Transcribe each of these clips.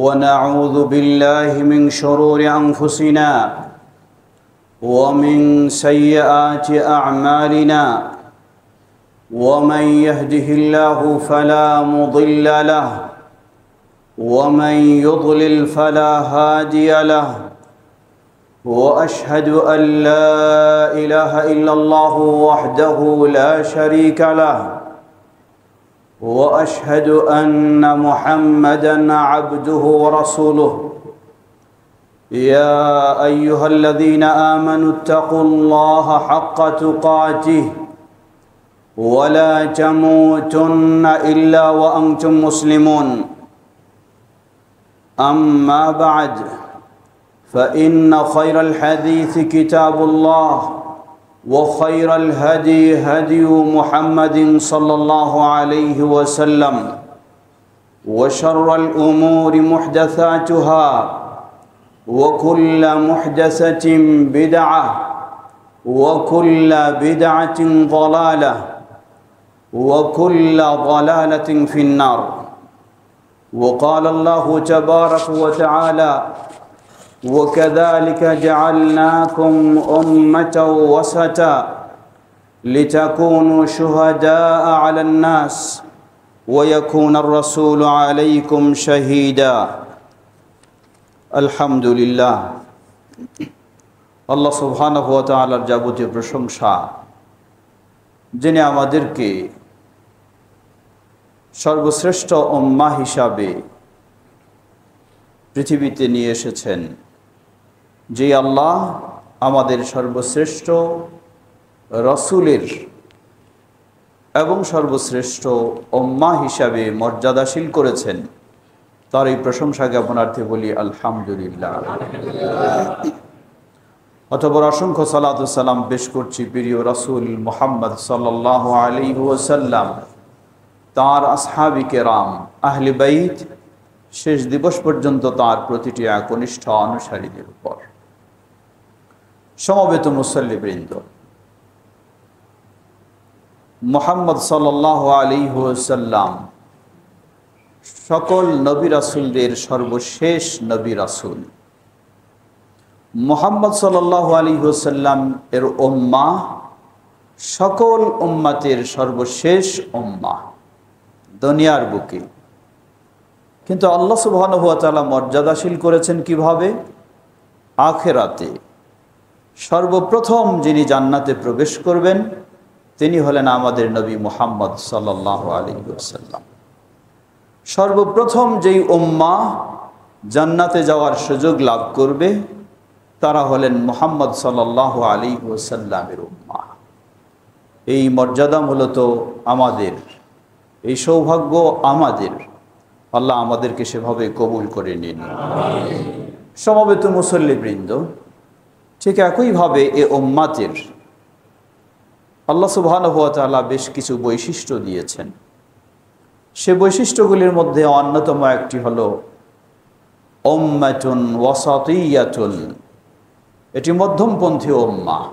ونعوذ بالله من شرور أنفسنا ومن سيئات أعمالنا ومن يهده الله فلا مضل له ومن يضلل فلا هادي له وأشهد أن لا إله إلا الله وحده لا شريك له وأشهد أن محمدًا عبده ورسوله يا أيها الذين آمنوا اتقوا الله حق تقاته ولا تموتن إلا وأنتم مسلمون أما بعد فإن خير الحديث كتاب الله وخير الهدي هدي محمد صلى الله عليه وسلم وشر الأمور محدثاتها وكل محدثة بدعة وكل بدعة ضلالة وكل ضلالة في النار وقال الله تبارك وتعالى وكذلك جعلناكم أمة وسطا لتكونوا شهداء على الناس ويكون الرسول عليكم شهيدا الحمد لله আল্লাহ সুবহানাহু ওয়া তাআলার যাবতীয় প্রশংসা, যিনি আমাদেরকে সর্বশ্রেষ্ঠ উম্মাহ হিসাবে পৃথিবীতে নিয়ে এসেছেন। যে আল্লাহ আমাদের সর্বশ্রেষ্ঠ রাসূলের এবং সর্বশ্রেষ্ঠ উম্মাহ হিসাবে মর্যাদাশীল করেছেন, তার এই প্রশংসা জ্ঞাপনার্থে বলি আলহামদুলিল্লাহ। অতঃপর অসংখ্য সালাত ও সালাম পেশ করছি প্রিয় রাসূল মুহাম্মদ সাল্লাল্লাহু আলাইহি ওয়াসাল্লাম, তাঁর আসহাবী কেরাম, আহলে বাইত, শেষ দিবস পর্যন্ত তাঁর প্রতিটি একনিষ্ঠ অনুসারীদের উপর। সমবেত মুসল্লিবৃন্দ, মুহাম্মদ সাল্লাল্লাহু আলাইহি ওয়াসাল্লাম সকল নবী রাসূলদের সর্বশেষ নবী রাসূল। মুহাম্মদ সাল্লাল্লাহু আলাইহি ওয়াসাল্লাম এর উম্মাহ সকল উম্মতের সর্বশেষ উম্মাহ দুনিয়ার বুকে। কিন্তু আল্লাহ সুবহানাহু ওয়া তাআলা মর্যাদাশীল করেছেন কিভাবে? আখিরাতে সর্বপ্রথম যিনি জান্নাতে প্রবেশ করবেন তিনি হলেন আমাদের নবী মুহাম্মদ সাল্লাল্লাহু আলাইহি ওয়াসাল্লাম। সর্বপ্রথম যেই উম্মাহ জান্নাতে যাওয়ার সুযোগ লাভ করবে তারা হলেন মুহাম্মদ সাল্লাল্লাহু আলাইহি ওয়াসাল্লামের উম্মাহ। এই মর্যাদা মূলত আমাদের, এই সৌভাগ্য আমাদের। আল্লাহ আমাদেরকে সেভাবে কবুল করে নিন। সমবেত মুসল্লিবৃন্দ, ঠিক একইভাবে এ উম্মাতের আল্লাহ সুবহানাহু ওয়া তাআলা বেশ কিছু বৈশিষ্ট্য দিয়েছেন। সে বৈশিষ্ট্যগুলির মধ্যে অন্যতম একটি হলো উম্মাতুন ওয়াসাতিয়াতুন। এটি মধ্যমপন্থী উম্মাহ,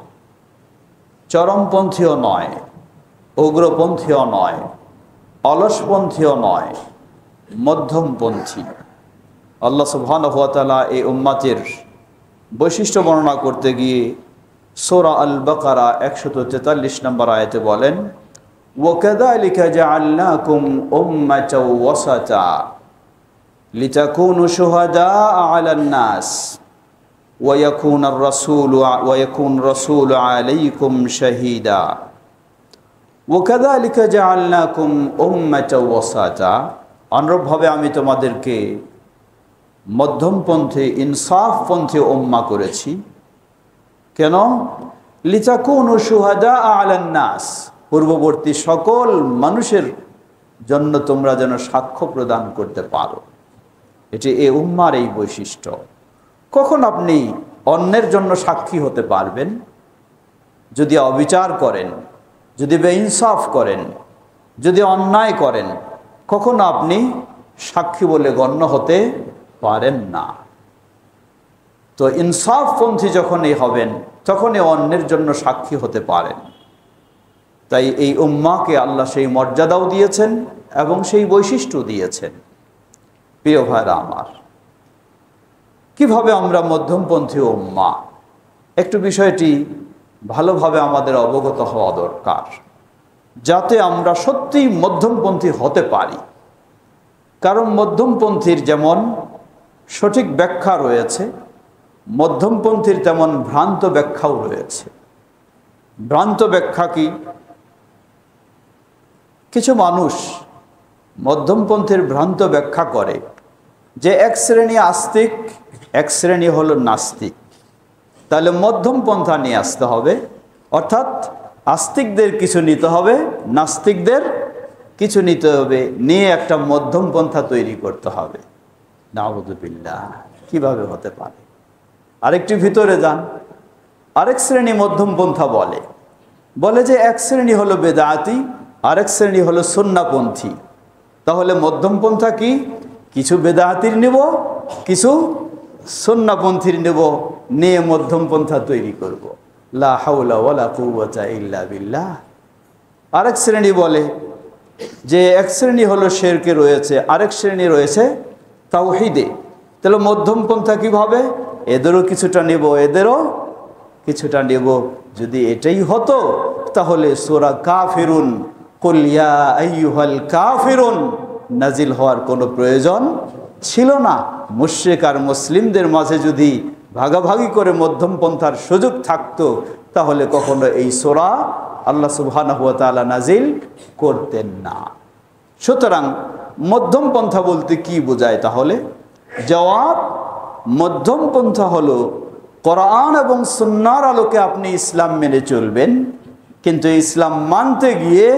চরমপন্থীও নয়, উগ্রপন্থীও নয়, অলসপন্থীও নয়, মধ্যমপন্থী। আল্লাহ সুবহানাহু ওয়া তাআলা এই উম্মাতের বৈশিষ্ট্য বর্ণনা করতে গিয়ে সূরা আল বাকারা 143 নম্বর আয়াতে বলেন, ওয়াকাযালিকা জাআলনাকুম উম্মাতাও ওয়াসাতা লিতাকুনু শুহাদাআ আলান নাস ওয়া ইয়াকুন রাসূলু আলাইকুম শাহীদা। ওয়াকাযালিকা জাআলনাকুম উম্মাতাও ওয়াসাতা, অনুরূপভাবে আমি তোমাদেরকে মধ্যমপন্থী, ইনসাফপন্থী উম্মাহ করেছি। কেন? লিতাকুনু শুহাদা আলান নাস, পূর্ববর্তী সকল মানুষের জন্য তোমরা যেন সাক্ষ্য প্রদান করতে পারো। এটি এ উম্মার এই বৈশিষ্ট্য। কখন আপনি অন্যের জন্য সাক্ষী হতে পারবেন? যদি অবিচার করেন, যদি বেইনসাফ করেন, যদি অন্যায় করেন, কখনো আপনি সাক্ষী বলে গণ্য হতে পারেন না। তো ইনসাফপন্থী যখনই হবেন তখনই অন্যের জন্য সাক্ষী হতে পারেন। তাই এই উম্মাকে আল্লাহ সেই মর্যাদাও দিয়েছেন এবং সেই বৈশিষ্ট্য দিয়েছেন। প্রিয় ভাইরা আমার, কিভাবে আমরা মধ্যমপন্থী উম্মাহ, একটু বিষয়টি ভালোভাবে আমাদের অবগত হওয়া দরকার, যাতে আমরা সত্যিই মধ্যমপন্থী হতে পারি। কারণ মধ্যমপন্থীর যেমন সঠিক ব্যাখ্যা রয়েছে, মধ্যমপন্থীর তেমন ভ্রান্ত ব্যাখ্যাও রয়েছে। ভ্রান্ত ব্যাখ্যা কি? কিছু মানুষ মধ্যমপন্থীর ভ্রান্ত ব্যাখ্যা করে যে এক শ্রেণী আস্তিক, এক শ্রেণী হলো নাস্তিক, তাহলে মধ্যমপন্থা নিয়ে আসতে হবে, অর্থাৎ আস্তিকদের কিছু নিতে হবে, নাস্তিকদের কিছু নিতে হবে, নিয়ে একটা মধ্যমপন্থা তৈরি করতে হবে। নাউযুবিল্লাহ, কিভাবে হতে পারে? আরেকটি ভিতরে যান, আরেক শ্রেণী মধ্যমপন্থা বলে যে এক শ্রেণী হলো বেদাতি, আরেক শ্রেণী হলো সুন্নাপন্থী। তাহলে মধ্যমপন্থা কি? কিছু বেদাতির নেব, কিছু সুন্নাপন্থীর নেব, নিয়ে মধ্যমপন্থা তৈরি করব। লা হাওলা ওয়ালা কুওয়াতা ইল্লা বিল্লাহ। আরেক শ্রেণী বলে যে এক শ্রেণী হলো শিরকে রয়েছে, আরেক শ্রেণী রয়েছে তাওহীদে। তাহলে মধ্যমপন্থা কিভাবে? এদেরও কিছুটা নেব, এদেরও কিছুটা নেব। যদি এটাই হতো তাহলে সূরা কাফিরুন, কুল ইয়া আইয়ুহাল কাফিরুন নাজিল হওয়ার কোনো প্রয়োজন ছিল না। মুশরিক আর মুসলিমদের মাঝে যদি ভাগাভাগি করে মধ্যমপন্থার সুযোগ থাকতো, তাহলে কখনো এই সূরা আল্লাহ সুবহানাহু ওয়া তাআলা নাজিল করতেন না। সুতরাং মধ্যমপন্থা বলতে কি বোঝায়? তাহলে জবাব, মধ্যমপন্থা হলো কোরআন এবং সুন্নাহর আলোকে আপনি ইসলাম মেনে চলবেন, কিন্তু ইসলাম মানতে গিয়ে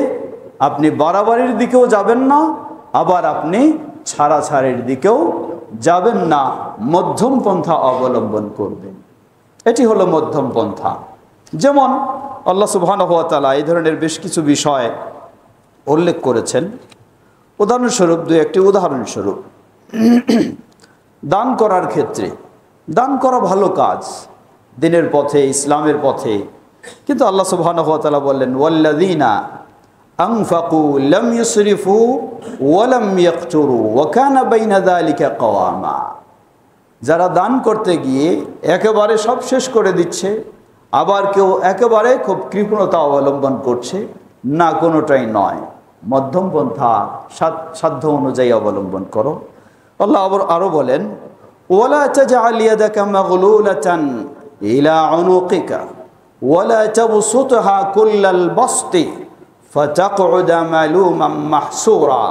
আপনি বাড়াবাড়ির দিকেও যাবেন না, আবার আপনি ছাড়াছাড়ির দিকেও যাবেন না, মধ্যমপন্থা অবলম্বন করবেন। এটি হলো মধ্যমপন্থা। যেমন আল্লাহ সুবহানাহু ওয়া তাআলা এই ধরনের বেশ কিছু বিষয় উল্লেখ করেছেন। উদাহরণস্বরূপ একটি উদাহরণস্বরূপ, দান করার ক্ষেত্রে, দান করা ভালো কাজ দিনের পথে, ইসলামের পথে, কিন্তু আল্লাহ সুবহানাহু ওয়া তাআলা বললেন ওয়াল্লাযীনা আনফাকু লাম ইউসরিফু ওয়া লাম ইয়াকতুরু ওয়া কানা বাইনা যালিকা কওয়ামা। যারা দান করতে গিয়ে একেবারে সব শেষ করে দিচ্ছে, আবার কেউ একেবারে খুব কৃপণতা অবলম্বন করছে, না কোনোটাই নয়, মধ্যমপন্থা সাধ্য অনুযায়ী অবলম্বন করো। আল্লাহ আরও বলেন ওয়ালা তাজআল ইয়াদাকা মাগলুলাতান ইলা উনুকিকা ওয়ালা তাবসুতহা কুল্লাল বাসতি ফাতাকউদা মালুমান মাহসুরা।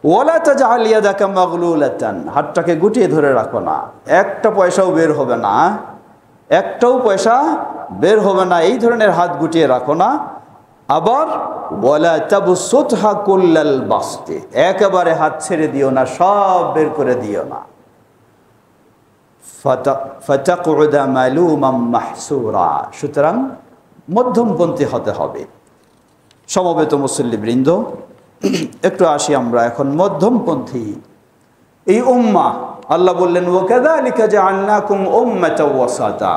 ওয়ালা তাজআল ইয়াদাকা মাগলুলাতান, হাতটাকে গুটিয়ে ধরে রাখো না, একটা পয়সাও বের হবে না, একটাও পয়সা বের হবে না, এই ধরনের হাত গুটিয়ে রাখো না। আবার ওয়ালা তাবসুতহা কুল্লাল বাসতি, একেবারে হাত ছেড়ে দিও না, সব বের করে দিও না। ফাতাকউদা মালুমান মাহসুরা। সুতরাং মধ্যমপন্থী হতে হবে। সমবেত মুসল্লিবৃন্দ, একটু আসি আমরা এখন মধ্যমপন্থী এই উম্মাহ। আল্লাহ বললেন ওয়াকাযালিকা জাআলনাকুম উম্মাতাও ওয়াসাতা।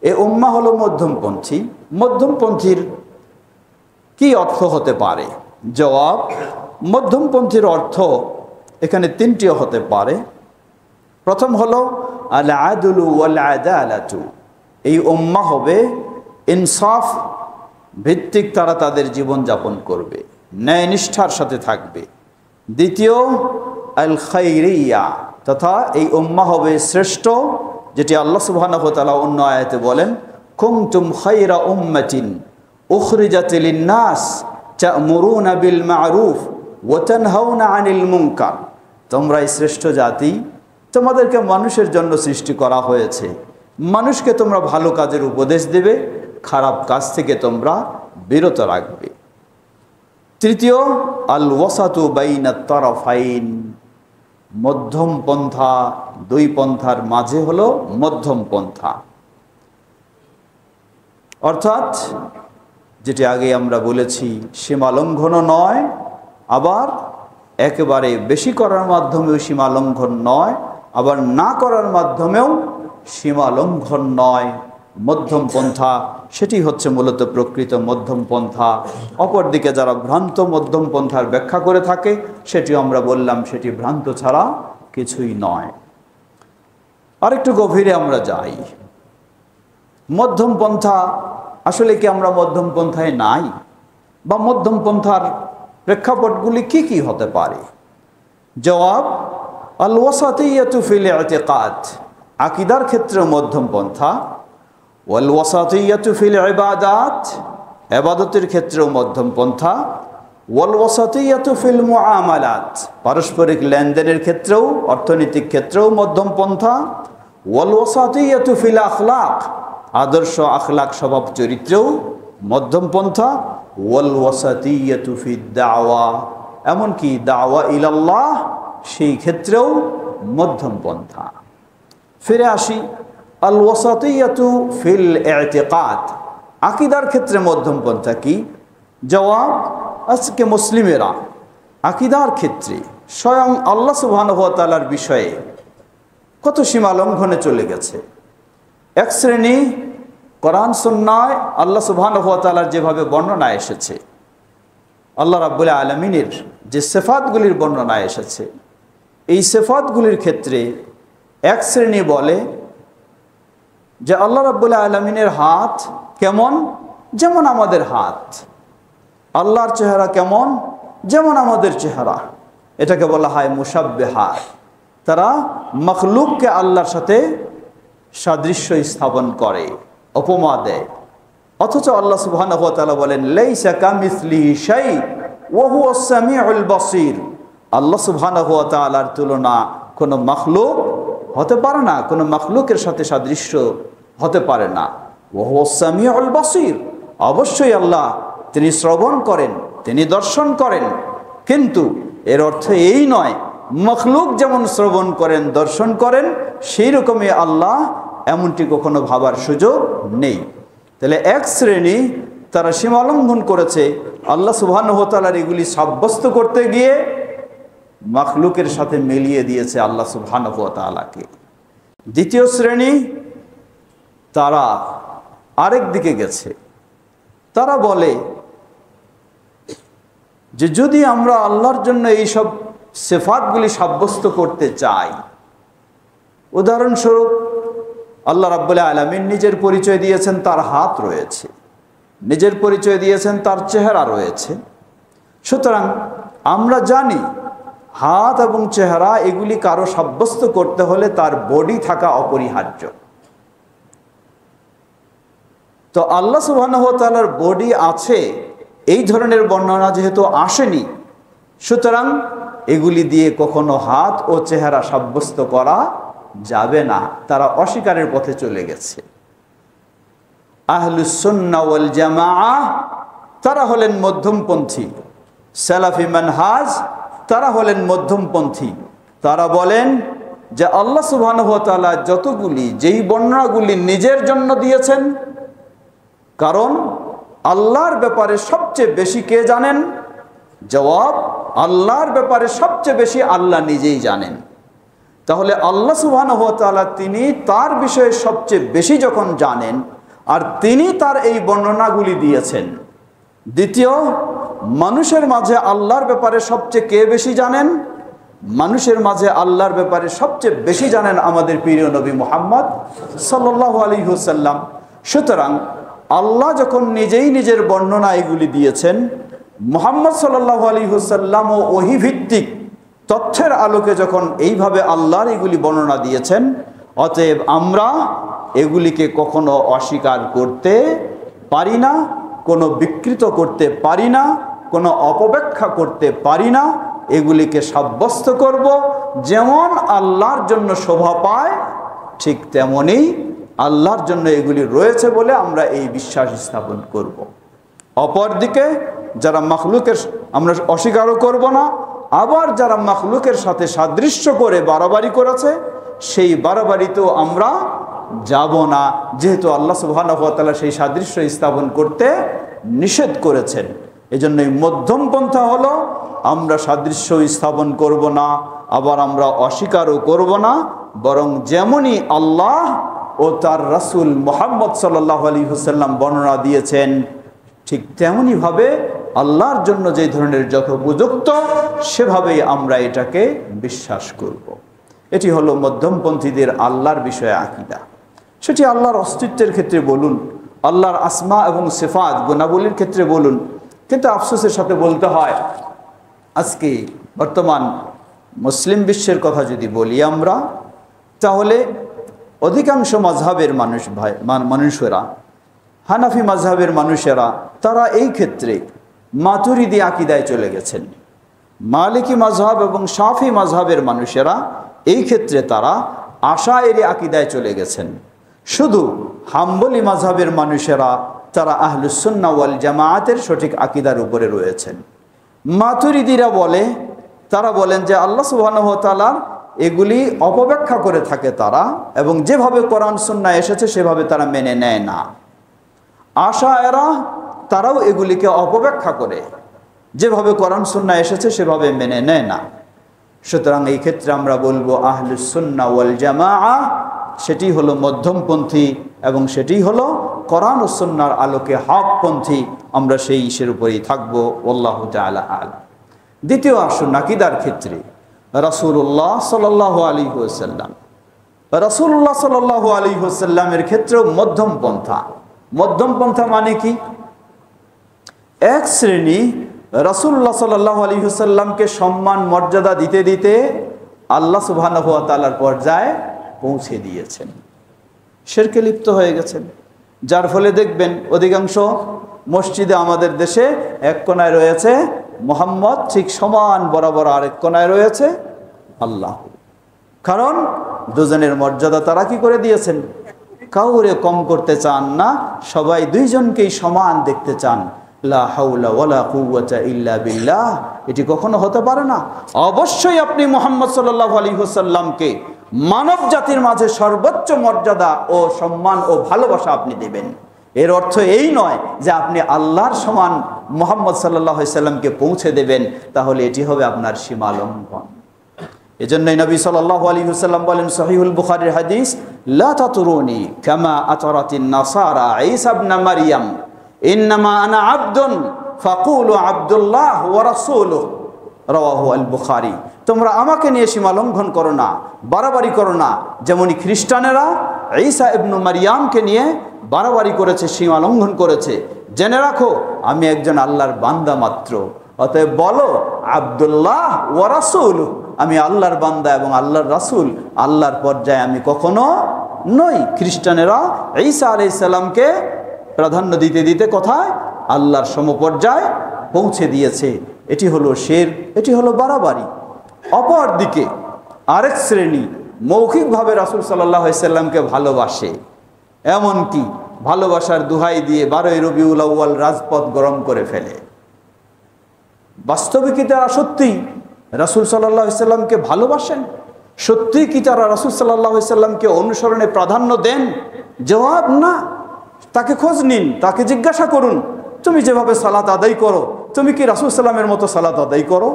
এই উম্মাহ হলো মধ্যমপন্থী। মধ্যমপন্থীর কি অর্থ হতে পারে? জবাব, মধ্যমপন্থীর অর্থ এখানে তিনটিও হতে পারে। প্রথম হলো আল আদলু ওয়াল আদালাতু। এই উম্মাহ হবে ইনসাফ ভিত্তিক, তারা তাদের জীবন যাপন করবে, ন্যায় নিষ্ঠার সাথে থাকবে। দ্বিতীয় আল খাইরিয়া, তথা এই উম্মাহ হবে শ্রেষ্ঠ, যেটি আল্লাহ সুবহানাহু ওয়া তাআলা অন্য আয়াতে বলেন কুনতুম খায়রা উম্মাতিন উখরিজাত লিন-নাস তা'মুরুনা বিল মা'রুফ ওয়া তানহাউনা আনিল মুনকার। তোমরাই শ্রেষ্ঠ জাতি, তোমাদেরকে মানুষের জন্য সৃষ্টি করা হয়েছে, মানুষকে তোমরা ভালো কাজের উপদেশ দেবে, খারাপ কাজ থেকে তোমরা বিরত রাখবে। তৃতীয় আল ওয়াসাতু বাইনাত তারাফাইন, মধ্যম পন্থা, দুই পন্থার মাঝে হলো মধ্যম পন্থা। অর্থাৎ যেটি আগে আমরা বলেছি, সীমা লঙ্ঘনও নয়, আবার একেবারে বেশি করার মাধ্যমেও সীমা লঙ্ঘন নয়, আবার না করার মাধ্যমেও সীমা লঙ্ঘন নয়। মধ্যম পন্থা, সেটি হচ্ছে মূলত প্রকৃত মধ্যম পন্থা। অপরদিকে যারা ভ্রান্ত মধ্যম পন্থার ব্যাখ্যা করে থাকে, সেটিও আমরা বললাম সেটি ভ্রান্ত ছাড়া কিছুই নয়। আরেকটু গভীরে আমরা যাই। মধ্যম পন্থা, আসলে কি আমরা মধ্যম পন্থায় নাই? বা মধ্যম পন্থার প্রেক্ষাপটগুলি কি কি হতে পারে? জবাব, আল ওয়াসাতিয়্যাতু ফিল ইতিকাদ, আকীদার ক্ষেত্রে মধ্যম পন্থা। ওয়াল ওয়াসাতিয়্যাতু ফিল ইবাদাত, ইবাদতের ক্ষেত্রেও মধ্যম পন্থা। ওয়াল ওয়াসাতিয়্যাতু ফিল মুআমালাত, পারস্পরিক লেনদেনের ক্ষেত্রেও, অর্থনৈতিক ক্ষেত্রেও মধ্যম পন্থা। ওয়াল ওয়াসাতিয়্যাতু ফিল আখলাক, আদর্শ আখলাক স্বভাব চরিত্রেও মধ্যম পন্থা। ওয়াল ওয়াসাতিয়্যাতু ফিদ দাওয়া, এমনকি দাওয়া ইলাল্লাহ সেই ক্ষেত্রেও মধ্যম পন্থা। ফিরে আসি, আল ওয়াসাতিয়্যাতু ফিল ইতিকাদ, আকীদার ক্ষেত্রে মধ্যম পন্থা কি? জবাব, আজকে মুসলিমেরা আকীদার ক্ষেত্রে স্বয়ং আল্লাহ সুবহানাহু ওয়া তাআলার বিষয়ে কত সীমা লঙ্ঘনে চলে গেছে। এক শ্রেণী কোরআন সুন্নায় আল্লাহ সুবহানাহু ওয়া তাআলার যেভাবে বর্ণনা এসেছে, আল্লাহ রাব্বুল আলামিনের যে সিফাতগুলির বর্ণনা এসেছে, এই সিফাতগুলির ক্ষেত্রে এক শ্রেণী বলে যে আল্লাহ রাব্বুল আলামিনের হাত কেমন? যেমন আমাদের হাত। আল্লাহর চেহারা কেমন? যেমন আমাদের চেহারা। এটাকে বলা হয় মুশাব্বিহাত। তারা মখলুককে আল্লাহর সাথে সাদৃশ্য স্থাপন করে, উপমা দেয়। অথচ আল্লাহ সুবহানাহু ওয়া তাআলা বলেন, লাইসা কামিসলিহি শাই ওয়া হুয়াস সামিউল বাসীর। আল্লাহ সুবহানাহু ওয়া তাআলার তুলনা কোনো মখলুক হতে পারে না, কোনো মখলুকের সাথে সাদৃশ্য হতে পারে না। ওয়া হুয়াস সামিউল বাসীর, অবশ্যই আল্লাহ তিনি শ্রবণ করেন, তিনি দর্শন করেন। কিন্তু এর অর্থ এই নয় মখলুক যেমন শ্রবণ করেন, দর্শন করেন, সেই রকমই আল্লাহ, এমনটি কখনো ভাবার সুযোগ নেই। তাহলে এক শ্রেণী তারা সীমা লঙ্ঘন করেছে, আল্লাহ সুবহানাহু ওয়া তাআলার এগুলি সাব্যস্ত করতে গিয়ে মখলুকের সাথে মিলিয়ে দিয়েছে আল্লাহ সুবহানাহু ওয়া তাআলাকে। দ্বিতীয় শ্রেণী তারা আরেক দিকে গেছে। তারা বলে যে যদি আমরা আল্লাহর জন্য এইসব সিফাতগুলি সাব্যস্ত করতে চাই, উদাহরণস্বরূপ আল্লাহ রাব্বুল আলামিন নিজের পরিচয় দিয়েছেন তার হাত রয়েছে, নিজের পরিচয় দিয়েছেন তার চেহারা রয়েছে। সুতরাং আমরা জানি হাত এবং চেহারা এগুলি কারো সাব্যস্ত করতে হলে তার বডি থাকা অপরিহার্য। তো আল্লাহ সুবহানাহু ওয়া তাআলার বডি আছে এই ধরনের বর্ণনা যেহেতু আসেনি, সুতরাং এগুলি দিয়ে কখনো হাত ও চেহারা সাব্যস্ত করা যাবে না। তারা অস্বীকারের পথে চলে গেছে। আহলুস সুন্নাহ ওয়াল জামাআহ তারা হলেন মধ্যমপন্থী, সালাফি মানহাজ তারা হলেন মধ্যমপন্থী। তারা বলেন যে আল্লাহ সুবহানাহু ওয়া তাআলা যতগুলি, যেই বর্ণনাগুলি নিজের জন্য দিয়েছেন, কারণ আল্লাহর ব্যাপারে সবচেয়ে বেশি কে জানেন? জবাব, আল্লাহর ব্যাপারে সবচেয়ে বেশি আল্লাহ নিজেই জানেন। তাহলে আল্লাহ সুবহানাহু ওয়া তাআলা তিনি তার বিষয়ে সবচেয়ে বেশি যখন জানেন, আর তিনি তার এই বর্ণনাগুলি দিয়েছেন। দ্বিতীয়, মানুষের মাঝে আল্লাহর ব্যাপারে সবচেয়ে কে বেশি জানেন? মানুষের মাঝে আল্লাহর ব্যাপারে সবচেয়ে বেশি জানেন আমাদের প্রিয় নবী মুহাম্মদ সাল্লাল্লাহু আলাইহি ওয়াসাল্লাম। সুতরাং আল্লাহ যখন নিজেই নিজের বর্ণনা এগুলি দিয়েছেন, মুহাম্মদ সাল্লাল্লাহু আলাইহি ওয়াসাল্লাম ও ওহী ভিত্তিক তথ্যের আলোকে যখন এইভাবে আল্লাহর এগুলি বর্ণনা দিয়েছেন, অতএব আমরা এগুলিকে কখনো অস্বীকার করতে পারি না, কোনো বিকৃত করতে পারি না, কোনো অপব্যাখ্যা করতে পারি না। এগুলিকে সাব্যস্ত করব, যেমন আল্লাহর জন্য শোভা পায় ঠিক তেমনই আল্লাহর জন্য এগুলি রয়েছে বলে আমরা এই বিশ্বাস স্থাপন করব। অপরদিকে যারা মখলুকের, আমরা অস্বীকারও করব না, আবার যারা মখলুকের সাথে সাদৃশ্য করে বাড়াবাড়ি করেছে, সেই বাড়াবাড়িতেও আমরা যাব না, যেহেতু আল্লাহ সুবহানাহু ওয়া তাআলা সেই সাদৃশ্য স্থাপন করতে নিষেধ করেছেন। এজন্য এই মধ্যম পন্থা হলো আমরা সাদৃশ্য স্থাপন করব না, আবার আমরা অস্বীকারও করব না, বরং যেমনই আল্লাহ ও তার রাসূল মুহাম্মদ সাল্লাল্লাহু আলাইহি ওয়াসাল্লাম বর্ণনা দিয়েছেন, ঠিক তেমনইভাবে আল্লাহর জন্য যে ধরনের যথোপযুক্ত সেভাবেই আমরা এটাকে বিশ্বাস করব। এটি হলো মধ্যমপন্থীদের আল্লাহর বিষয়ে আকীদা। সেটি আল্লাহর অস্তিত্বের ক্ষেত্রে বলুন, আল্লাহর আসমা এবং সিফাত গুণাবলীর ক্ষেত্রে বলুন। কিন্তু আফসোসের সাথে বলতে হয়, আজকে বর্তমান মুসলিম বিশ্বের কথা যদি বলি আমরা, তাহলে অধিকাংশ মাযহাবের মানুষেরা, হানাফি মাযহাবের মানুষেরা, তারা এই ক্ষেত্রে মাতুরিদি আকীদায় চলে গেছেন। মালিকি মাযহাব এবং শাফি মাযহাবের মানুষেরা এই ক্ষেত্রে তারা আশায়েরি আকীদায় চলে গেছেন। শুধু হাম্বলি মাযহাবের মানুষেরা তারা আহলুস সুন্নাহ ওয়াল জামাআতের সঠিক আকীদার উপরে রয়েছেন। মাতুরিদিরা তারা বলেন যে আল্লাহ সুবহানাহু ওয়া তাআলা এগুলি অপব্যাখ্যা করে থাকে তারা, এবং যেভাবে কোরআন সুন্নাহ এসেছে সেভাবে তারা মেনে নেয় না। আশায়েরা তারাও এগুলিকে অপব্যাখ্যা করে, যেভাবে কোরআন সুন্নাহ এসেছে সেভাবে মেনে নেয় না। সুতরাং এই ক্ষেত্রে আমরা বলবো আহলুস সুন্নাহ ওয়াল জামাআহ সেটি হলো মধ্যমপন্থী, এবং সেটি হলো কোরআন ও সুন্নাহর আলোকে হকপন্থী। আমরা সেই ইসের উপরেই থাকবো। আল্লাহু তাআলা আ'লাম। দ্বিতীয় আসুন আকীদার ক্ষেত্রে রাসূলুল্লাহ সাল্লাল্লাহু আলাইহি ওয়াসাল্লাম, রাসূলুল্লাহ সাল্লাল্লাহু আলাইহি ওয়াসাল্লামের ক্ষেত্রেও মধ্যমপন্থা। মধ্যমপন্থা মানে কি? এক শ্রেণী রাসূলুল্লাহ সাল্লাল্লাহু আলাইহি ওয়াসাল্লামকে সম্মান মর্যাদা দিতে দিতে আল্লাহ সুবহানাহু ওয়া তাআলার পর্যায়ে পৌঁছে দিয়েছেন, শিরকে লিপ্ত হয়ে গেছেন। যার ফলে দেখবেন অধিকাংশ মসজিদে আমাদের দেশে এক কোণায় রয়েছে মুহাম্মদ, ঠিক সমান বরাবর আরেক কোণায় রয়েছে আল্লাহ। কারণ দুজনের মর্যাদা তারা কি করে দিয়েছেন? কাউরে কম করতে চান না, সবাই দুইজনকেই সমান দেখতে চান। লা হাওলা ওয়ালা কুওয়াতা ইল্লা বিল্লাহ, এটি কখনো হতে পারে না। অবশ্যই আপনি মুহাম্মদ সাল্লাল্লাহু আলাইহি ওয়াসাল্লামকে মানব জাতির মাঝে সর্বোচ্চ মর্যাদা ও সম্মান ও ভালোবাসা আপনি দেবেন। এর অর্থ এই নয় যে আপনি আল্লাহর সমান মুহাম্মদ সাল্লাল্লাহু আলাইহি ওয়াসাল্লামকে পৌঁছে দেবেন, তাহলে এটি হবে আপনার সীমা লঙ্ঘন। এজন্যই নবী সাল্লাল্লাহু আলাইহি ওয়াসাল্লাম বলেন, সহিহুল বুখারীর হাদিস, লা তাতুরুনি কামা আতারাতিন নাসারা ঈসা ইবনে মারইয়াম, ইন্নামা আনা আবদুন ফাকুলু আব্দুল্লাহ ওয়া রাসূলুহু, রাওয়াহু আল বুখারী। তোমরা আমাকে নিয়ে সীমা লঙ্ঘন করো না, বাড়াবাড়ি করো না, যেমনই খ্রিস্টানেরা ঈসা ইবনে মারইয়ামকে নিয়ে বাড়াবাড়ি করেছে, সীমা লঙ্ঘন করেছে। জেনে রাখো আমি একজন আল্লাহর বান্দা মাত্র, অতএব বলো আব্দুল্লাহ ওয়া রাসূলুহু, আমি আল্লাহর বান্দা এবং আল্লাহর রাসূল। আল্লাহর পর্যায়ে আমি কখনো নই। খ্রিস্টানেরা ঈসা আলাইহিস সালামকে প্রাধান্য দিতে দিতে কোথায়? আল্লাহর সমপর্যায়ে পৌঁছে দিয়েছে। এটি হলো শিরক, এটি হলো বাড়াবাড়ি। অপরদিকে আরেক শ্রেণী মৌখিকভাবে রাসূল সাল্লাল্লাহু আলাইহি সাল্লামকে ভালোবাসে, এমনকি ভালোবাসার দোহাই দিয়ে 12ই রবিউল আউয়াল রাজপথ গরম করে ফেলে। বাস্তবে কি তারা সত্যি রাসূল সাল্লাল্লাহু আলাইহি সাল্লামকে ভালোবাসেন? সত্যি কি তারা রাসূল সাল্লাল্লাহু আলাইহি সাল্লামকে অনুসরণে প্রাধান্য দেন? জবাব না। তাকে খোঁজ নিন, তাকে জিজ্ঞাসা করুন, তুমি যেভাবে সালাত আদায় করো, তুমি কি রাসূল সাল্লামের মতো সালাত আদায় করো?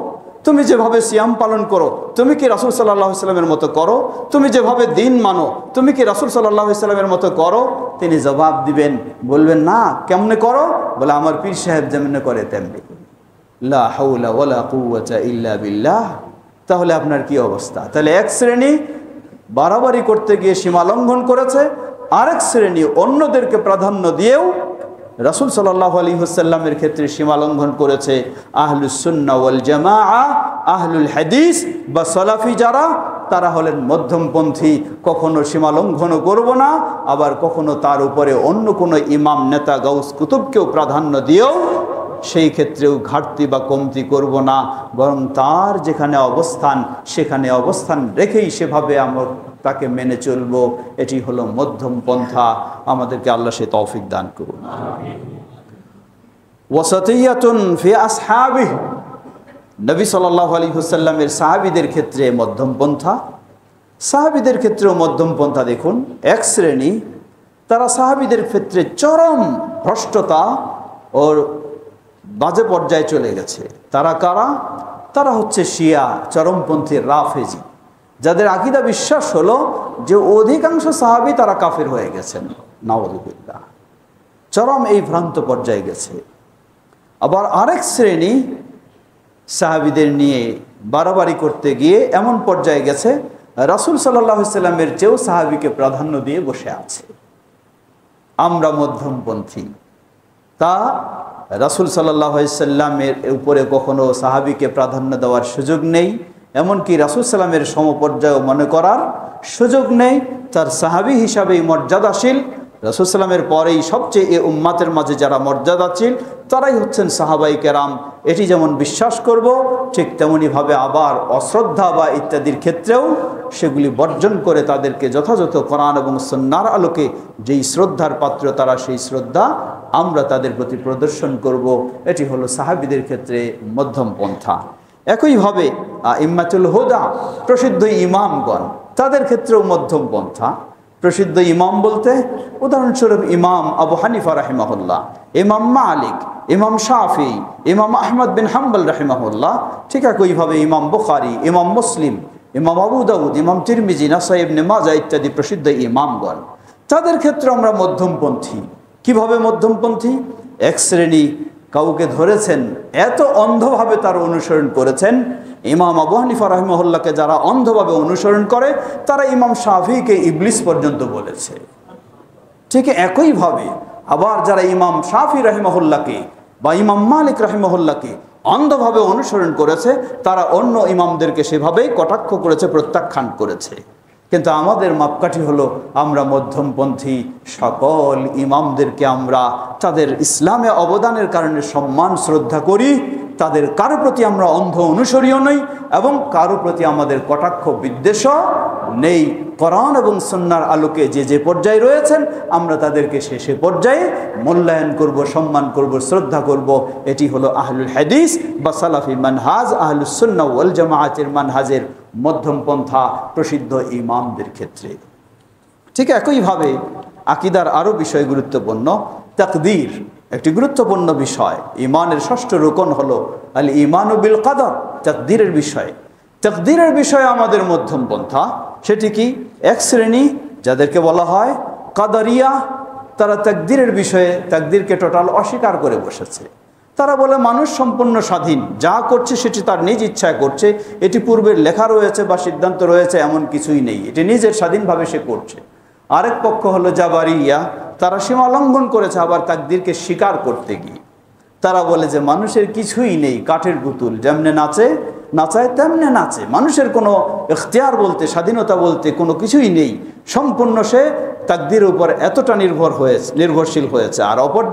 তুমি যেভাবে সিয়াম পালন করো, তুমি কি রাসূল সাল্লাল্লাহু আলাইহি সাল্লামের মতো করো? তুমি যেভাবে দিন মানো, তুমি কি রাসূল সাল্লাল্লাহু আলাইহি সাল্লামের মতো করো? তিনি জবাব দিবেন, বলবেন না, কেমনে করো? বলে আমার পীর সাহেব যেমনে করে তেমনি। লা হাওলা ওয়ালা কুওয়াতা ইল্লা বিল্লাহ। তাহলে আপনার কি অবস্থা? তাহলে এক শ্রেণী বাড়াবাড়ি করতে গিয়ে সীমা লঙ্ঘন করেছে, আরেক শ্রেণী অন্যদেরকে প্রাধান্য দিয়েও রাসূল সাল্লাল্লাহু আলাইহি ওয়াসাল্লামের ক্ষেত্রে সীমা লঙ্ঘন করেছে। আহলুস সুন্নাহ ওয়াল জামাআহ, আহলুল হাদিস বা সালাফি যারা, তারা হলেন মধ্যমপন্থী। কখনো সীমা লঙ্ঘনও করব না, আবার কখনো তার উপরে অন্য কোনো ইমাম, নেতা, গাউস, কুতুবকেও প্রাধান্য দিয়েও সেই ক্ষেত্রেও ঘাটতি বা কমতি করব না, বরং তার যেখানে অবস্থান সেখানে অবস্থান রেখেই সেভাবে আমরা তাকে মেনে চলবো। এটি হলো মধ্যম পন্থা। আমাদেরকে আল্লাহ সে তৌফিক দান করুন। ওয়াসাতিয়াতুন ফি আসহাবিহি, নবী সাল্লাল্লাহু আলাইহি ওয়াসাল্লামের সাহাবীদের ক্ষেত্রে মধ্যম পন্থা। সাহাবীদের ক্ষেত্রেও মধ্যম পন্থা। দেখুন, এক শ্রেণী তারা সাহাবীদের ক্ষেত্রে চরম ভ্রষ্টতা ও বাজে পর্যায়ে চলে গেছে। তারা কারা? তারা হচ্ছে শিয়া, চরমপন্থী রাফেজি, যাদের আকীদা বিশ্বাস হলো যে অধিকাংশ সাহাবী তারা কাফের হয়ে গেছেন। নাউযুবিল্লাহ, চরম এই ভ্রান্ত পর্যায়ে গেছে। আবার আরেক শ্রেণী সাহাবীদের নিয়ে বাড়াবাড়ি করতে গিয়ে এমন পর্যায়ে গেছে রাসূল সাল্লাল্লাহু আলাইহি সাল্লামের চেয়েও সাহাবীকে প্রাধান্য দিয়ে বসে আছে। আমরা মধ্যমপন্থী, তা রাসূল সাল্লাল্লাহু আলাইহি সাল্লামের উপরে কখনো সাহাবীকে প্রাধান্য দেওয়ার সুযোগ নেই, এমনকি রাসূল সাল্লামের সমপর্যায়েও মনে করার সুযোগ নেই। তার সাহাবী হিসাবেই মর্যাদাশীল। রাসূল সাল্লামের পরেই সবচেয়ে এ উম্মাতের মাঝে যারা মর্যাদাশীল তারাই হচ্ছেন সাহাবাই কেরাম। এটি যেমন বিশ্বাস করব, ঠিক তেমনিভাবে আবার অশ্রদ্ধা বা ইত্যাদির ক্ষেত্রেও সেগুলি বর্জন করে তাদেরকে যথাযথ কোরআন এবং সুন্নাহর আলোকে যেই শ্রদ্ধার পাত্র তারা, সেই শ্রদ্ধা আমরা তাদের প্রতি প্রদর্শন করব। এটি হলো সাহাবীদের ক্ষেত্রে মধ্যম পন্থা। একইভাবে ইম্মাতুল হুদা প্রসিদ্ধ ইমামগণ, তাদের ক্ষেত্রেও মধ্যম পন্থা। প্রসিদ্ধ ইমাম বলতে উদাহরণস্বরূপ ইমাম আবু হানিফা রাহিমাহুল্লাহ, ইমাম মালিক, ইমাম শাফি, ইমাম আহমদ বিন হাম্বল রাহিমাহুল্লাহ, ঠিক একইভাবে ইমাম বুখারী, ইমাম মুসলিম, ইমাম আবু দাউদ, ইমাম তিরমিজি, নাসাই ইবনে মাজাহ ইত্যাদি প্রসিদ্ধ ইমামগণ, তাদের ক্ষেত্রে আমরা মধ্যমপন্থী। কিভাবে মধ্যমপন্থী? এক শ্রেণী কাউকে ধরেছেন, এত অন্ধভাবে তার অনুসরণ করেছেন। ইমাম আবু হানিফা রাহিমাহুল্লাহকে যারা অন্ধভাবে অনুসরণ করে তারা ইমাম শাফিকে ইবলিস পর্যন্ত বলেছে। ঠিক একইভাবে আবার যারা ইমাম শাফি রাহিমাহুল্লাহকে বা ইমাম মালিক রাহিমাহুল্লাহকে অন্ধভাবে অনুসরণ করেছে তারা অন্য ইমামদেরকে সেভাবেই কটাক্ষ করেছে, প্রত্যাখ্যান করেছে। কিন্তু আমাদের মাপকাঠি হলো আমরা মধ্যমপন্থী। সকল ইমামদেরকে আমরা তাদের ইসলামে অবদানের কারণে সম্মান শ্রদ্ধা করি, তাদের কারো প্রতি আমরা অন্ধ অনুসরীয় নই এবং কারো প্রতি আমাদের কটাক্ষ বিদ্বেষও নেই। কোরআন এবং সুন্নাহর আলোকে যে যে পর্যায়ে রয়েছেন আমরা তাদেরকে সে পর্যায়ে মূল্যায়ন করব, সম্মান করব, শ্রদ্ধা করব। এটি হলো আহলুল হাদিস বা সালাফি মানহাজ, আহলুস সুন্নাহ ওয়াল জামাআতের মানহাজের মধ্যমপন্থা প্রসিদ্ধ ইমামদের ক্ষেত্রে। ঠিক একইভাবে আকীদার আরও বিষয় গুরুত্বপূর্ণ। তাকদীর একটি গুরুত্বপূর্ণ বিষয়। ঈমানের ষষ্ঠ রুকন হলো আল ঈমানু বিল কদর, তাকদীরের বিষয়। তাকদীরের বিষয়ে আমাদের মধ্যমপন্থা। সেটি কি? এক শ্রেণী যাদেরকে বলা হয় কাদারিয়া, তারা তাকদীরের বিষয়ে তাকদীরকে টোটাল অস্বীকার করে বসেছে। তারা বলে মানুষ সম্পূর্ণ স্বাধীন, যা করছে সেটি তার নিজ ইচ্ছায় করছে, এটি পূর্বের লেখা রয়েছে বা সিদ্ধান্ত রয়েছে এমন কিছুই নেই, এটি নিজের স্বাধীনভাবে সে করছে। আরেক পক্ষ হলো জাবারিয়া, তারা সীমা লঙ্ঘন করেছে আবার তাকদীরকে স্বীকার করতে গিয়ে। তারা বলে যে মানুষের কিছুই নেই, কাঠের পুতুল, যেমনে নাচায় তেমনে নাচে, মানুষের কোনো ইখতিয়ার বলতে, স্বাধীনতা বলতে কোনো কিছুই নেই, সম্পূর্ণ সে তাকদীরের উপর এতটা নির্ভরশীল হয়েছে। আর অপর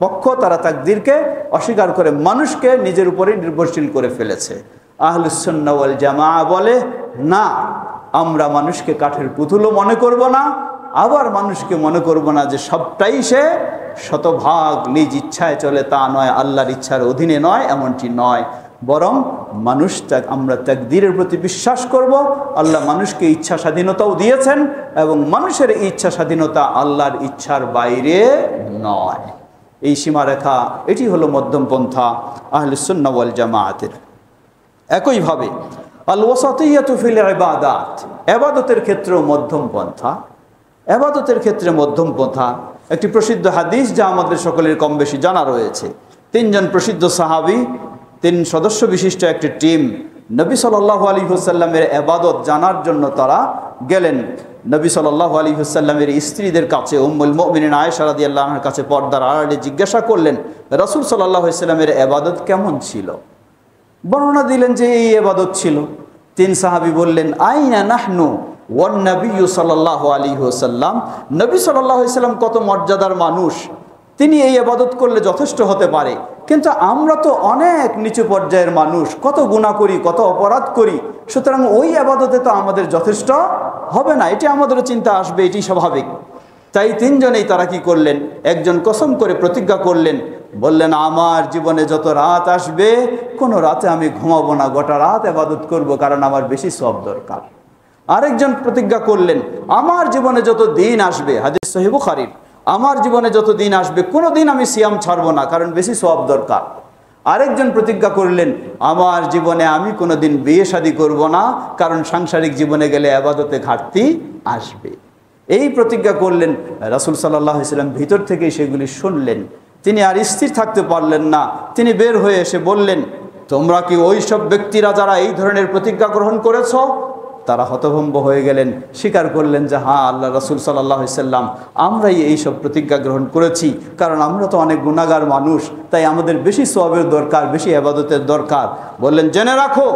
পক্ষ তারা তাকদীরকে অস্বীকার করে মানুষকে নিজের উপরেই নির্ভরশীল করে ফেলেছে। আহলুস সুন্নাহ ওয়াল জামাআহ বলে না, আমরা মানুষকে কাঠের পুতুলও মনে করব না, আবার মানুষকে মনে করব না যে সবটাই সে শতভাগ নিজ ইচ্ছায় চলে, তা নয়, আল্লাহর ইচ্ছার অধীনে নয়, এমনটি নয়। বরং আমরা তাকদীরের প্রতি বিশ্বাস করব। আল্লাহ মানুষকে ইচ্ছা স্বাধীনতাও দিয়েছেন এবং মানুষের ইচ্ছা স্বাধীনতা আল্লাহর ইচ্ছার বাইরে নয়। এই সীমারেখা, এটি হলো মধ্যমপন্থা আহলুস সুন্নাহ ওয়াল জামাআতের। একইভাবে আল ওয়াসাতিয়্যাতু ফিল ইবাদাত, ইবাদতের ক্ষেত্রেও মধ্যমপন্থা। ইবাদতের ক্ষেত্রে মধ্যমপন্থা একটি প্রসিদ্ধ হাদিস যা আমাদের সকলের কম বেশি জানা রয়েছে। তিনজন প্রসিদ্ধ সাহাবী, 3 সদস্য বিশিষ্ট একটি টিম নবী সাল্লাল্লাহু আলাইহি ওয়াসাল্লামের ইবাদত জানার জন্য তারা গেলেন নবী সাল্লাল্লাহু আলাইহি ওয়াসাল্লামের স্ত্রীদের কাছে। উম্মুল মুমিনিন আয়েশা রাদিয়াল্লাহু আনহার কাছে পর্দার আড়ালে জিজ্ঞাসা করলেন রাসূল সাল্লাল্লাহু আলাইহি ওয়াসাল্লামের ইবাদত কেমন ছিল। বর্ণনা দিলেন যে এই ইবাদত ছিল। 3 সাহাবী বললেন আইনা নাহনু ওয়ান নবী সাল্লাল্লাহু আলাইহি ওয়াসাল্লাম, নবী সাল্লাল্লাহু আলাইহি ওয়াসাল্লাম কত মর্যাদার মানুষ, তিনি এই ইবাদত করলে যথেষ্ট হতে পারে, কিন্তু আমরা তো অনেক নিচু পর্যায়ের মানুষ, কত গুনাহ করি, কত অপরাধ করি, সুতরাং ওই ইবাদতে তো আমাদের যথেষ্ট হবে না, এটি আমাদেরও চিন্তা আসবে, এটি স্বাভাবিক। তাই 3 জনেই তারা কি করলেন, একজন কসম করে প্রতিজ্ঞা করলেন, বললেন আমার জীবনে যত রাত আসবে কোনো রাতে আমি ঘুমাবো না, গোটা রাত ইবাদত করব, কারণ আমার বেশি সওয়াব দরকার। আরেকজন প্রতিজ্ঞা করলেন আমার জীবনে যত দিন আসবে, হাদিস সহিহ বুখারীর, আমার জীবনে যত দিন আসবে কোনো দিন আমি সিয়াম ছাড়বো না, কারণ বেশি সওয়াব দরকার। আরেকজন প্রতিজ্ঞা করলেন আমার জীবনে আমি কোনো দিন বিয়ে শাদী করব না, কারণ সাংসারিক জীবনে গেলে ইবাদতে ঘাটতি আসবে। এই প্রতিজ্ঞা করলেন। রাসূল সাল্লাল্লাহু আলাইহি ওয়াসাল্লাম ভিতর থেকেই সেগুলি শুনলেন। তিনি আর স্থির থাকতে পারলেন না, তিনি বের হয়ে এসে বললেন তোমরা কি ওই সব ব্যক্তিরা যারা এই ধরনের প্রতিজ্ঞা গ্রহণ করেছ? তারা হতভম্ব হয়ে গেলেন, স্বীকার করলেন যে হ্যাঁ আল্লাহ রাসূল সাল্লাল্লাহু আলাইহি সাল্লাম আমরাই এইসব প্রতিজ্ঞা গ্রহণ করেছি, কারণ আমরা তো অনেক গুনাহগার মানুষ, তাই আমাদের বেশি সওয়াবের দরকার, বেশি ইবাদতের দরকার। বললেন জেনে রাখো,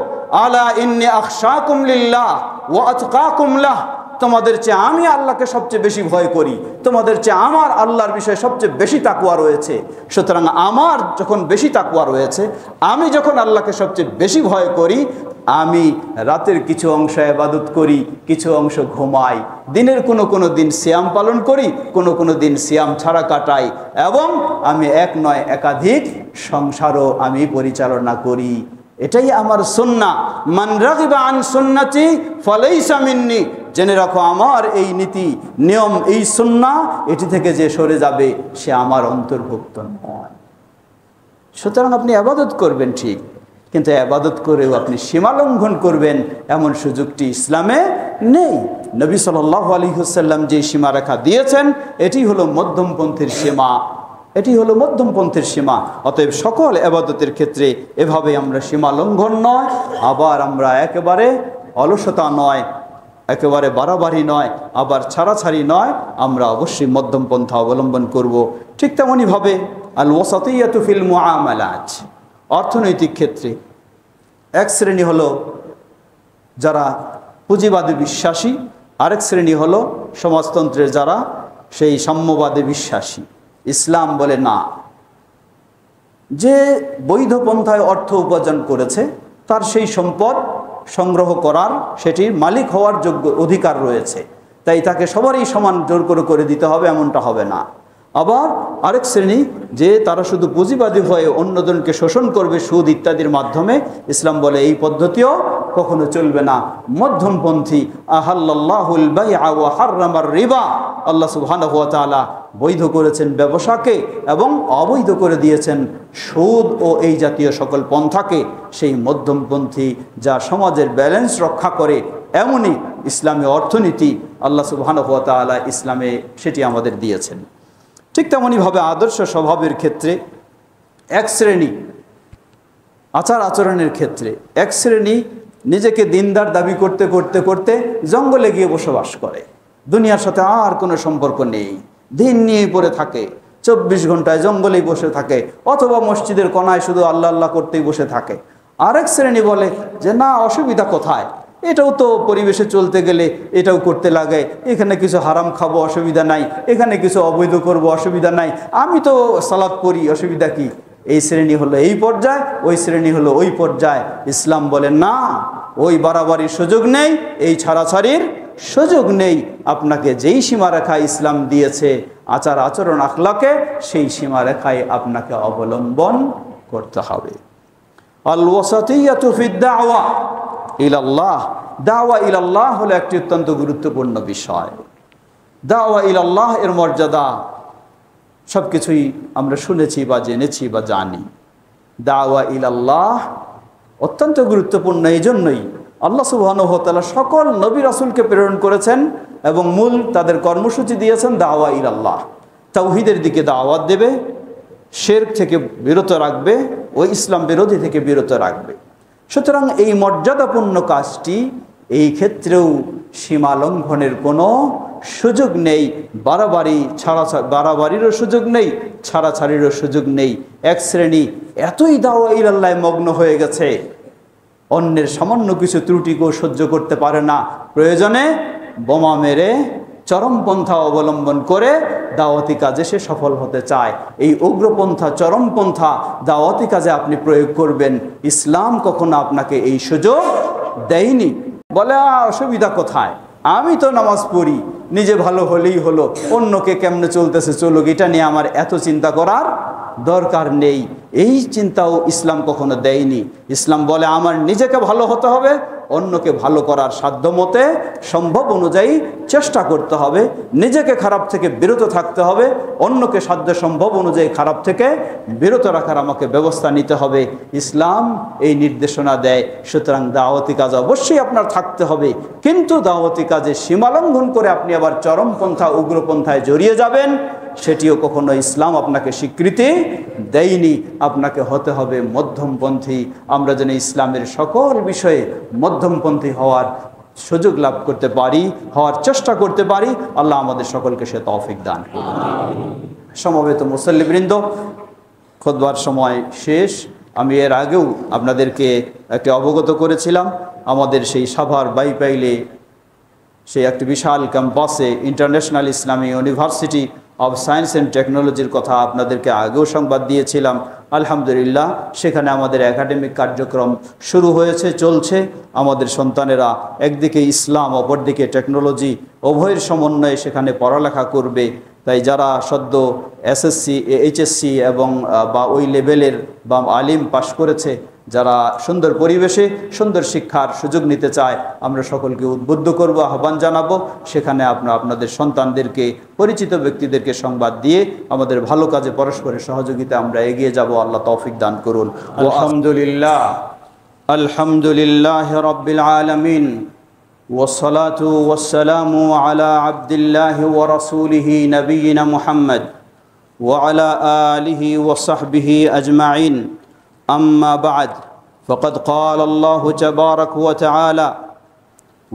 আলা ইন্নী আখশাকুম লিল্লাহ ওয়া আতকাকুম লাহ, তোমাদের চেয়ে আমি আল্লাহকে সবচেয়ে বেশি ভয় করি, তোমাদের চেয়ে আমার আল্লাহর বিষয়ে সবচেয়ে বেশি তাকওয়া রয়েছে। সুতরাং আমার যখন বেশি তাকওয়া রয়েছে, আমি যখন আল্লাহকে সবচেয়ে বেশি ভয় করি, আমি রাতের কিছু অংশ ইবাদত করি, কিছু অংশ ঘুমাই, দিনের কোনো দিন সিয়াম পালন করি, কোনো দিন সিয়াম ছাড়া কাটাই, এবং আমি এক নয় একাধিক সংসারও আমি পরিচালনা করি। এটাই আমার সুন্নাহ। মান রাগিবা আন সুন্নতি ফালাইসা মিন্নি, জেনে রাখো আমার এই নীতি নিয়ম, এই সুন্নাহ, এটি থেকে যে সরে যাবে সে আমার অন্তর্ভুক্ত নয়। সুতরাং আপনি ইবাদত করবেন ঠিক, কিন্তু ইবাদত করেও আপনি সীমা লঙ্ঘন করবেন এমন সুযোগটি ইসলামে নেই। নবী সাল্লাল্লাহু আলাইহি ওয়াসাল্লাম যে সীমারেখা দিয়েছেন এটি হলো মধ্যমপন্থীর সীমা, এটি হলো মধ্যমপন্থীর সীমা। অতএব সকল ইবাদতের ক্ষেত্রে এভাবে আমরা সীমা লঙ্ঘন নয়, আবার আমরা একেবারে অলসতা নয়, একেবারে বাড়াবাড়ি নয়, আবার ছাড়াছাড়ি নয়, আমরা অবশ্যই মধ্যম পন্থা অবলম্বন করব। ঠিক তেমনইভাবে আল ওয়াসাতিয়াতু ফিল মুআমালাত, অর্থনৈতিক ক্ষেত্রে এক শ্রেণী হলো যারা পুঁজিবাদী বিশ্বাসী, আরেক শ্রেণী হলো সমাজতন্ত্রের যারা সেই সাম্যবাদী বিশ্বাসী। ইসলাম বলে না, যে বৈধ পন্থায় অর্থ উপার্জন করেছে তার সেই সম্পদ সংগ্রহ করার, সেটির মালিক হওয়ার যোগ্য অধিকার রয়েছে, তাই তাকে সবারই সমান জোর করে দিতে হবে এমনটা হবে না। আবার আরেক শ্রেণী যে তারা শুধু পুঁজিবাদী হয়ে অন্যজনকে শোষণ করবে সুদ ইত্যাদির মাধ্যমে, ইসলাম বলে এই পদ্ধতিও কখনো চলবে না। মধ্যমপন্থী আহাল্লাল্লাহুল বাইআ ওয়া হাররামার রিবা, আল্লাহ সুবহানাহু ওয়া তাআলা বৈধ করেছেন ব্যবসাকে এবং অবৈধ করে দিয়েছেন সুদ ও এই জাতীয় সকল পন্থাকে। সেই মধ্যমপন্থী যা সমাজের ব্যালেন্স রক্ষা করে, এমনই ইসলামী অর্থনীতি আল্লাহ সুবহানাহু ওয়া তাআলা ইসলামে সেটি আমাদের দিয়েছেন। ঠিক তেমনইভাবে আদর্শ স্বভাবের ক্ষেত্রে এক শ্রেণী, আচার আচরণের ক্ষেত্রে এক শ্রেণী নিজেকে দিনদার দাবি করতে করতে করতে জঙ্গলে গিয়ে বসবাস করে, দুনিয়ার সাথে আর কোনো সম্পর্ক নেই, দিন নিয়ে পড়ে থাকে, 24 ঘন্টায় জঙ্গলেই বসে থাকে, অথবা মসজিদের কোনায় শুধু আল্লাহ আল্লাহ করতেই বসে থাকে। আরেক শ্রেণী বলে যে না, অসুবিধা কোথায়, এটাও তো পরিবেশে চলতে গেলে এটাও করতে লাগে, এখানে কিছু হারাম খাবো অসুবিধা নাই, এখানে কিছু অবৈধ করব অসুবিধা নাই, আমি তো সালাত পড়ি অসুবিধা কি। এই শ্রেণী হলো এই পর্যায়, ওই শ্রেণী হলো ওই পর্যায়। ইসলাম বলে না, ওই বাড়াবাড়ির সুযোগ নেই, এই ছাড়াছাড়ির সুযোগ নেই। আপনাকে যেই সীমারেখায় ইসলাম দিয়েছে আচার আচরণ আখলাকে, সেই সীমারেখায় আপনাকে অবলম্বন করতে হবে। আল ওয়াসাতিয়াতু ফিদ দাওয়া ইলাল্লাহ, দাওয়া ইলাল্লাহ হলো একটি অত্যন্ত গুরুত্বপূর্ণ বিষয়। দাওয়া ইলাল্লাহ এর মর্যাদা সব কিছুই আমরা শুনেছি বা জেনেছি বা জানি। দাওয়া ইলাল্লাহ অত্যন্ত গুরুত্বপূর্ণ, এই জন্যই আল্লাহ সুবহানাহু ওয়া তাআলা সকল নবী রাসূলকে প্রেরণ করেছেন এবং মূল তাদের কর্মসূচি দিয়েছেন দাওয়া ইলাল্লাহ। তাওহীদের দিকে দাওয়াত দেবে, শিরক থেকে বিরত রাখবে, ও ইসলাম বিরোধী থেকে বিরত রাখবে। সুতরাং এই মর্যাদাপূর্ণ কাজটি, এই ক্ষেত্রেও সীমা লঙ্ঘনের কোনো সুযোগ নেই, বাড়াবাড়িরও সুযোগ নেই, ছাড়াছাড়িরও সুযোগ নেই। এক শ্রেণী এতই দাওয়া ইলাল্লাহ মগ্ন হয়ে গেছে, অন্যের সামান্য কিছু ত্রুটিকেও সহ্য করতে পারে না, প্রয়োজনে বোমা মেরে চরমপন্থা অবলম্বন করে দাওয়াতি কাজে সে সফল হতে চায়। এই উগ্রপন্থা, চরমপন্থা দাওয়াতি কাজে আপনি প্রয়োগ করবেন, ইসলাম কখনো আপনাকে এই সুযোগ দেয়নি। বলে অসুবিধা কোথায়, আমি তো নামাজ পড়ি, নিজে ভালো হলেই হলো, অন্যকে কেমনে চলতেছে চলুক, এটা নিয়ে আমার এত চিন্তা করার দরকার নেই। এই চিন্তাও ইসলাম কখনো দেয়নি। ইসলাম বলে আমার নিজেকে ভালো হতে হবে, অন্যকে ভালো করার সাধ্যমতে সম্ভব অনুযায়ী চেষ্টা করতে হবে, নিজেকে খারাপ থেকে বিরত থাকতে হবে, অন্যকে সাধ্য সম্ভব অনুযায়ী খারাপ থেকে বিরত রাখার আমাকে ব্যবস্থা নিতে হবে। ইসলাম এই নির্দেশনা দেয়। সুতরাং দাওয়াতি কাজ অবশ্যই আপনার থাকতে হবে, কিন্তু দাওয়াতি কাজে সীমালঙ্ঘন করে আপনি আবার চরমপন্থা, উগ্রপন্থায় জড়িয়ে যাবেন, সেটিও কখনো ইসলাম আপনাকে স্বীকৃতি দেয়নি। আপনাকে হতে হবে মধ্যমপন্থী। আমরা যেন ইসলামের সকল বিষয়ে মধ্যমপন্থী হওয়ার সুযোগ লাভ করতে পারি, হওয়ার চেষ্টা করতে পারি। আল্লাহ আমাদের সকলকে সে তৌফিক দান করুন। সমবেত মুসল্লিবৃন্দ, খুতবার সময় শেষ। আমি এর আগেও আপনাদেরকে একটি অবগত করেছিলাম, আমাদের সেই সাভার বাইপাইলে সেই একটি বিশাল ক্যাম্পাসে international Islamic university of science and টেকনোলজির কথা আপনাদেরকে আগেও সংবাদ দিয়েছিলাম। আলহামদুলিল্লাহ, সেখানে আমাদের একাডেমিক কার্যক্রম শুরু হয়েছে, চলছে। আমাদের সন্তানেরা একদিকে ইসলাম, অপরদিকে টেকনোলজি, উভয়ের সমন্বয়ে সেখানে পড়ালেখা করবে। তাই যারা সদ্য এসএসসি, এইচএসসি এবং বা ওই লেভেলের বা আলিম পাশ করেছে, যারা সুন্দর পরিবেশে সুন্দর শিক্ষার সুযোগ নিতে চায়, আমরা সকলকে উদ্বুদ্ধ করব, আহ্বান জানাবো। সেখানে আপনাদের সন্তানদেরকে, পরিচিত ব্যক্তিদেরকে সংবাদ দিয়ে আমাদের ভালো কাজে পরস্পরের সহযোগিতা আমরা এগিয়ে যাব। আল্লাহ তৌফিক দান করুন। আলহামদুলিল্লাহ, আলহামদুলিল্লাহ রাব্বিল আলামিন, والصلاة والسلام على عبد الله ورسوله نبينا محمد وعلى آله وصحبه أجمعين. أما بعد، فقد قال الله تبارك وتعالى: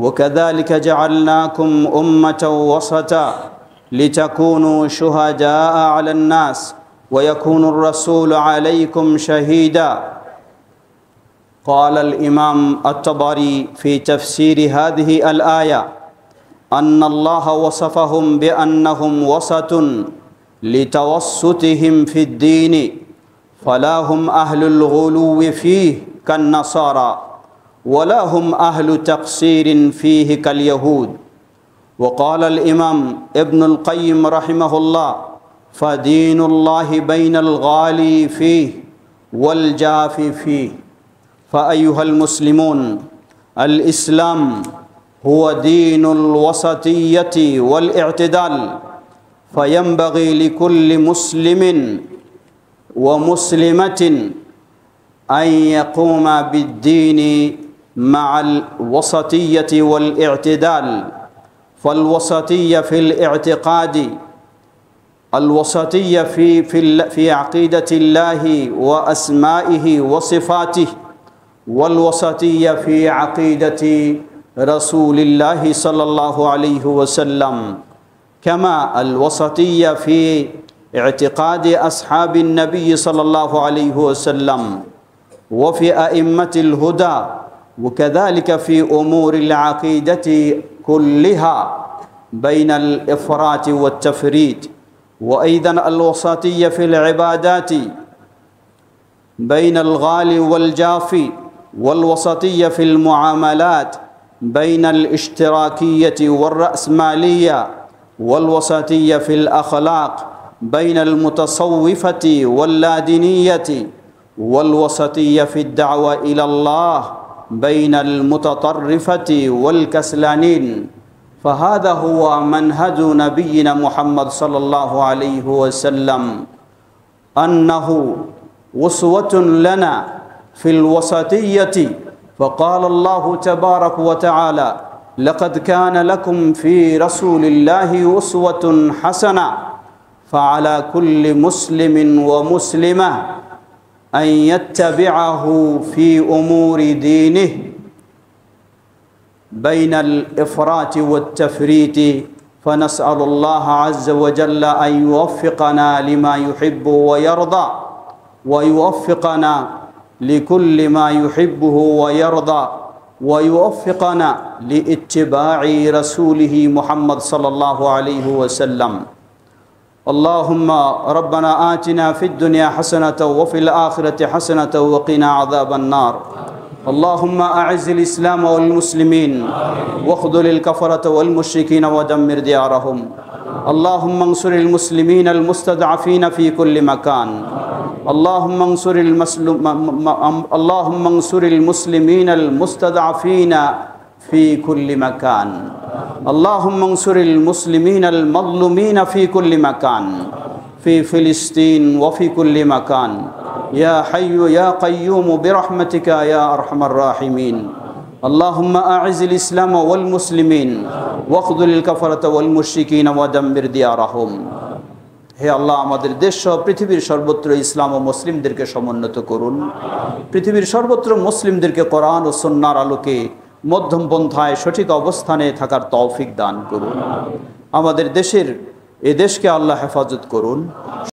وكذلك جعلناكم أمة وسطا لتكونوا شهداء على الناس ويكون الرسول عليكم شهيدا. قال الإمام الطبري في تفسير هذه الآية أن الله وصفهم بأنهم وسط لتوسطهم في الدين، فلا هم أهل الغلو فيه كالنصارى ولا هم أهل تقصير فيه كاليهود. وقال الإمام ابن القيم رحمه الله: فدين الله بين الغالي فيه والجافي فيه. فأيها المسلمون، الإسلام هو دين الوسطية والاعتدال، فينبغي لكل مسلم ومسلمة أن يقوم بالدين مع الوسطية والاعتدال. فالوسطية في الاعتقاد، الوسطية في عقيدة الله وأسمائه وصفاته، والوسطية في عقيدة رسول الله صلى الله عليه وسلم، كما الوسطية في اعتقاد أصحاب النبي صلى الله عليه وسلم وفي أئمة الهدى، وكذلك في أمور العقيدة كلها بين الإفراط والتفريط. وأيضا الوسطية في العبادات بين الغالي والجافي، والوسطية في المعاملات بين الاشتراكية والرأسمالية، والوسطية في الأخلاق بين المتصوفة واللادينية، والوسطية في الدعوة إلى الله بين المتطرفة والكسلانين. فهذا هو منهج نبينا محمد صلى الله عليه وسلم، أنه أسوة لنا في الوسطية. فقال الله تبارك وتعالى: لقد كان لكم في رسول الله أسوة حسنة. فعلى كل مسلم ومسلمة أن يتبعه في أمور دينه بين الإفراط والتفريط. فنسأل الله عز وجل أن يوفقنا لما يحب ويرضى، ويوفقنا لكل ما يحبه ويرضى، ويوفقنا لاتباع رسوله محمد صلى الله عليه وسلم. اللهم ربنا آتنا في الدنيا حسنة وفي الآخرة حسنة وقنا عذاب النار. اللهم أعز الإسلام والمسلمين واخذل الكفرة والمشركين ودمر ديارهم. اللهم انصر المسلمين المستضعفين في كل مكان. اللهم انصر المسلمين المستضعفين في كل مكان. اللهم انصر المسلمين المظلومين في كل مكان، في فلسطين وفي كل مكان. يا حي يا قيوم برحمتك يا أرحم الراحمين. اللهم أعز الإسلام والمسلمين واخذل الكفرة والمشركين ودمر ديارهم. হে আল্লাহ, আমাদের দেশ সহ পৃথিবীর সর্বত্র ইসলাম ও মুসলিমদেরকে সমুন্নত করুন। পৃথিবীর সর্বত্র মুসলিমদেরকে কোরআন ও সুন্নাহর আলোকে মধ্যম পন্থায় সঠিক অবস্থানে থাকার তৌফিক দান করুন। আমাদের দেশের এ দেশকে আল্লাহ হেফাজত করুন।